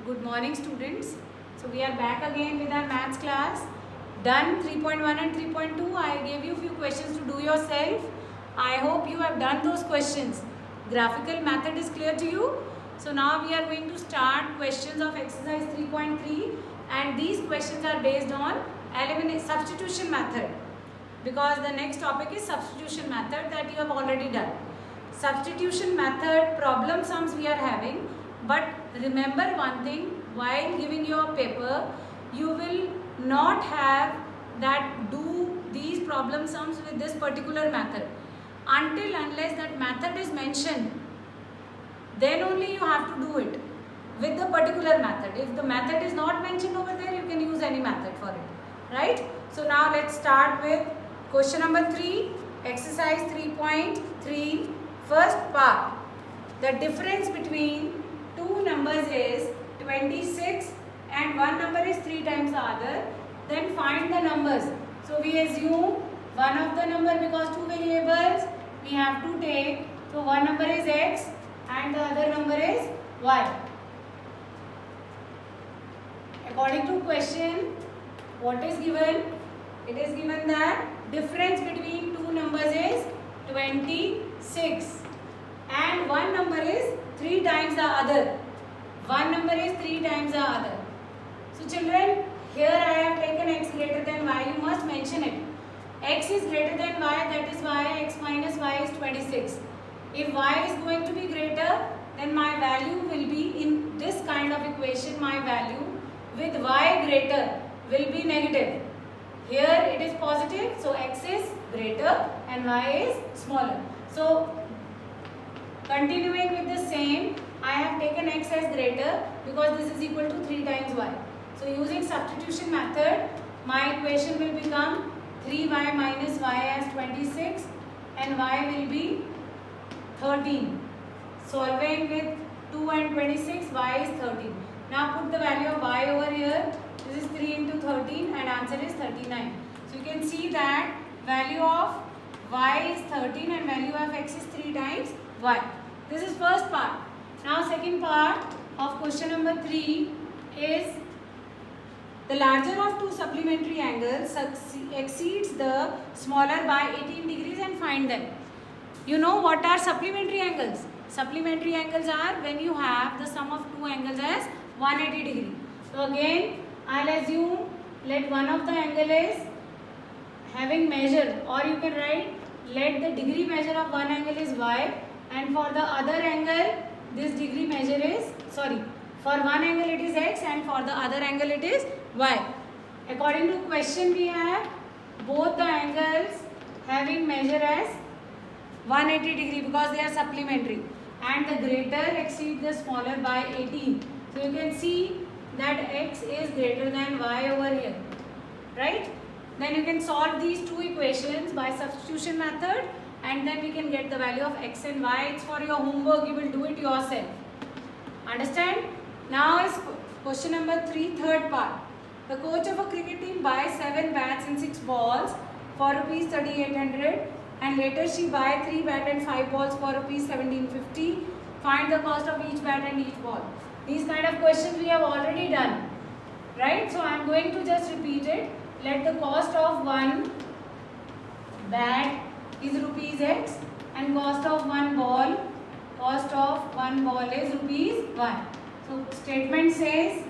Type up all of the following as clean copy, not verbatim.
Good morning students. So we are back again with our maths class. Done 3.1 and 3.2. I gave you few questions to do yourself. I hope you have done those questions. Graphical method is clear to you. So now we are going to start questions of exercise 3.3 and these questions are based on substitution method, because the next topic is substitution method that you have already done. Substitution method problem sums we are having, but remember one thing, while giving your paper you will not have that do these problem sums with this particular method until unless that method is mentioned, then only you have to do it with the particular method. If the method is not mentioned over there, you can use any method for it, right? So now let's start with question number 3, exercise 3.3, first part. The difference between two numbers is 26 and one number is 3 times the other. Then find the numbers. So we assume one of the number, because two variables we have to take. So one number is x and the other number is y. According to question, what is given? It is given that difference between two numbers is 26 and one number is 3 times the other. One number is 3 times the other. So children, here I have taken x greater than y. You must mention it. X is greater than y, that is why x minus y is 26. If y is going to be greater, then my value will be in this kind of equation. My value with y greater will be negative. Here it is positive, so x is greater and y is smaller. So continuing with the same, I have taken x as greater because this is equal to 3 times y. So using substitution method, my equation will become 3y minus y as 26 and y will be 13. Solving with 2 and 26, y is 13. Now put the value of y over here. This is 3 into 13 and answer is 39. So you can see that value of y is 13 and value of x is 3 times y. This is first part. Now second part of question number 3 is the larger of two supplementary angles exceeds the smaller by 18 degrees and find them. You know what are supplementary angles? Supplementary angles are when you have the sum of two angles as 180 degree. So again, I'll assume let one of the angle is having measure, or you can write let the degree measure of one angle is y, and for the other angle this degree measure is, for one angle it is x and for the other angle it is y. According to question we have both the angles having measure as 180 degree because they are supplementary, and the greater exceeds the smaller by 18. So you can see that x is greater than y over here, right? Then you can solve these two equations by substitution method and then we can get the value of x and y. It's for your homework, you will do it yourself. Understand? Now is question number 3, third part. The coach of a cricket team buys 7 bats and 6 balls for rupees 3,800 and later she buys 3 bats and 5 balls for rupees 1,750. Find the cost of each bat and each ball. These kind of questions we have already done, right? So I am going to just repeat it. Let the cost of one bat is rupees x and cost of one ball is rupees 1. So statement says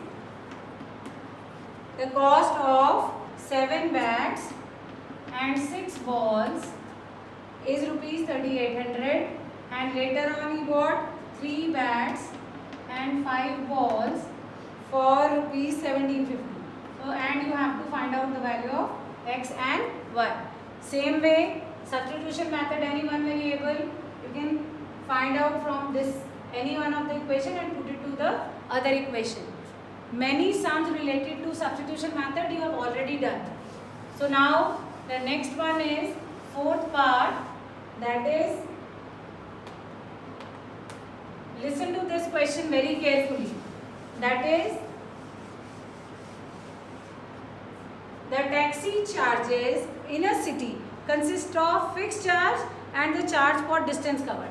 the cost of 7 bats and 6 balls is rupees 3,800 and later on he bought 3 bats and 5 balls for rupees 1,750. So and you have to find out the value of x and y. Same way, substitution method, any one variable you can find out from this any one of the equation and put it to the other equation. Many sums related to substitution method you have already done. So now the next one is fourth part, that is, listen to this question very carefully. That is, the taxi charges in a city consist of fixed charge and the charge for distance covered.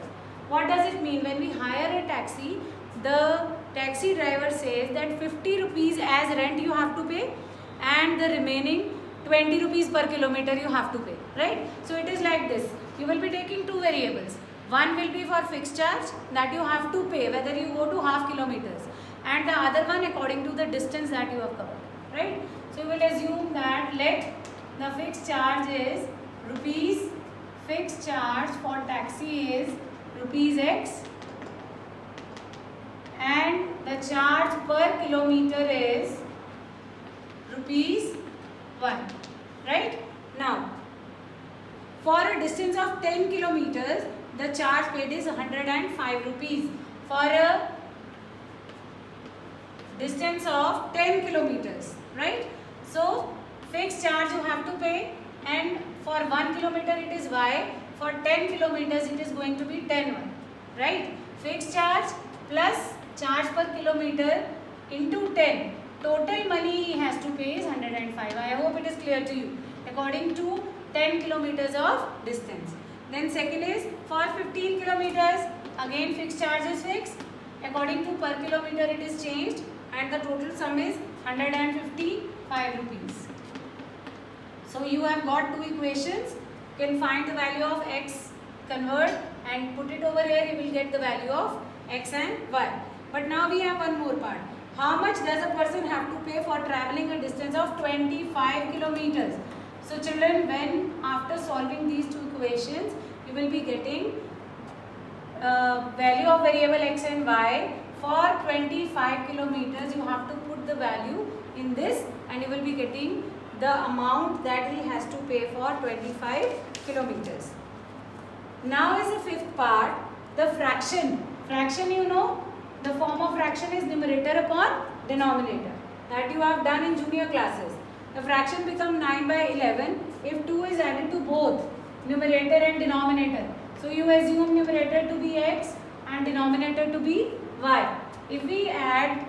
What does it mean? When we hire a taxi, the taxi driver says that 50 rupees as rent you have to pay and the remaining 20 rupees per kilometer you have to pay, right? So it is like this. You will be taking two variables. One will be for fixed charge that you have to pay whether you go to half kilometers, and the other one according to the distance that you have covered, right? So you will assume that let the fixed charge is rupees, fixed charge for taxi is rupees X, and the charge per kilometer is rupees 1, right? Now, for a distance of 10 kilometers, the charge paid is 105 rupees. For a distance of 10 kilometers, right? So, fixed charge you have to pay, and for 1 kilometer it is Y, for 10 kilometers it is going to be 10 Y, right? Fixed charge plus charge per kilometer into 10. Total money he has to pay is 105. I hope it is clear to you. According to 10 kilometers of distance. Then second is for 15 kilometers, again fixed charge is fixed. According to per kilometer it is changed, and the total sum is 155 rupees. So you have got two equations. You can find the value of x, convert and put it over here. You will get the value of x and y. But now we have one more part. How much does a person have to pay for traveling a distance of 25 kilometers? So children, when after solving these two equations, you will be getting value of variable x and y. For 25 kilometers, you have to put the value in this, and you will be getting the amount that he has to pay for 25 kilometers. Now is the fifth part, the fraction. Fraction, you know, the form of fraction is numerator upon denominator. That you have done in junior classes. The fraction becomes 9 by 11 if 2 is added to both numerator and denominator. So you assume numerator to be x and denominator to be y. If we add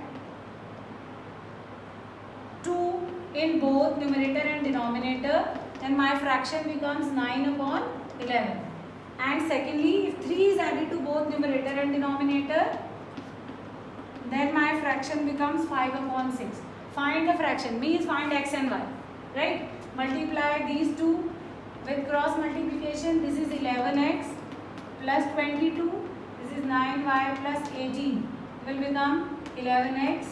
2 in both numerator and denominator, then my fraction becomes 9 upon 11. And secondly, if 3 is added to both numerator and denominator, then my fraction becomes 5 upon 6. Find the fraction, means find x and y, right? Multiply these two with cross multiplication. This is 11x plus 22. This is 9y plus 18. Will become 11x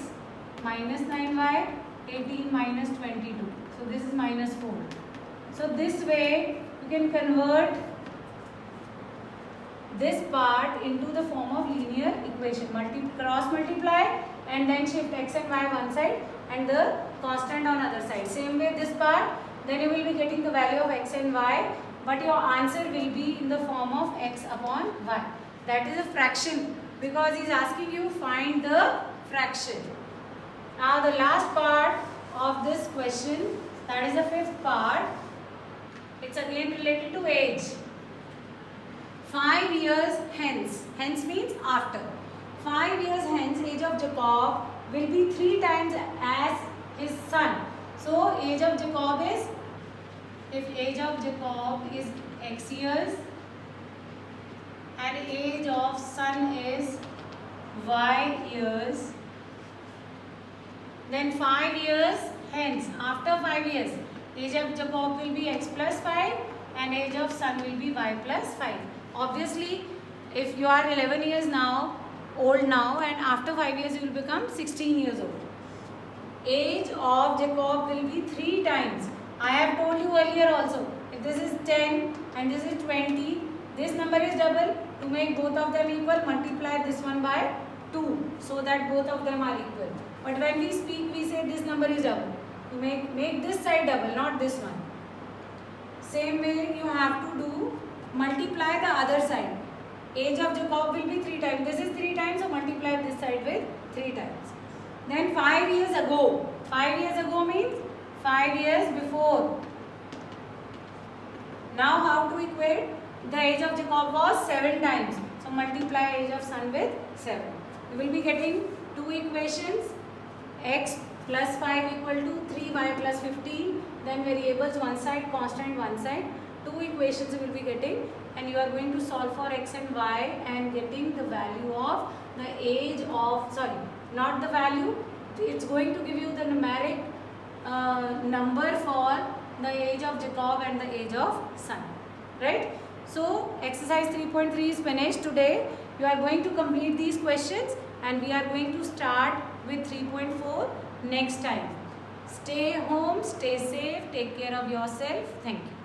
minus 9y, 18 minus 22. So this is minus 4. So this way you can convert this part into the form of linear equation. Cross multiply and then shift x and y one side and the constant on other side. Same way this part, then you will be getting the value of x and y, but your answer will be in the form of x upon y. That is a fraction, because he is asking you find the fraction. Now the last part of this question, that is the fifth part, it's again related to age. 5 years hence, hence means after. 5 years hence, age of Jacob will be 3 times as his son. So age of Jacob is, if age of Jacob is x years and age of son is y years, then 5 years hence, after 5 years, age of Jacob will be x plus 5 and age of son will be y plus 5. Obviously, if you are 11 years now, old now, and after 5 years you will become 16 years old. Age of Jacob will be 3 times. I have told you earlier also, if this is 10 and this is 20, this number is double. To make both of them equal, multiply this one by 2 so that both of them are equal. But when we speak, we say this number is double. To make this side double, not this one. Same way you have to do, multiply the other side. Age of Jacob will be 3 times. This is 3 times, so multiply this side with 3 times. Then 5 years ago. 5 years ago means 5 years before. Now how to equate? The age of Jacob was 7 times. So multiply age of son with 7. You will be getting two equations. X plus 5 equal to 3y plus 15. Then variables one side, constant one side. Two equations you will be getting, and you are going to solve for x and y and getting the value of the age of, not the value. It's going to give you the numeric number for the age of Jacob and the age of son, right? So exercise 3.3 is finished today. You are going to complete these questions and we are going to start with 3.4 next time. Stay home, stay safe, take care of yourself. Thank you.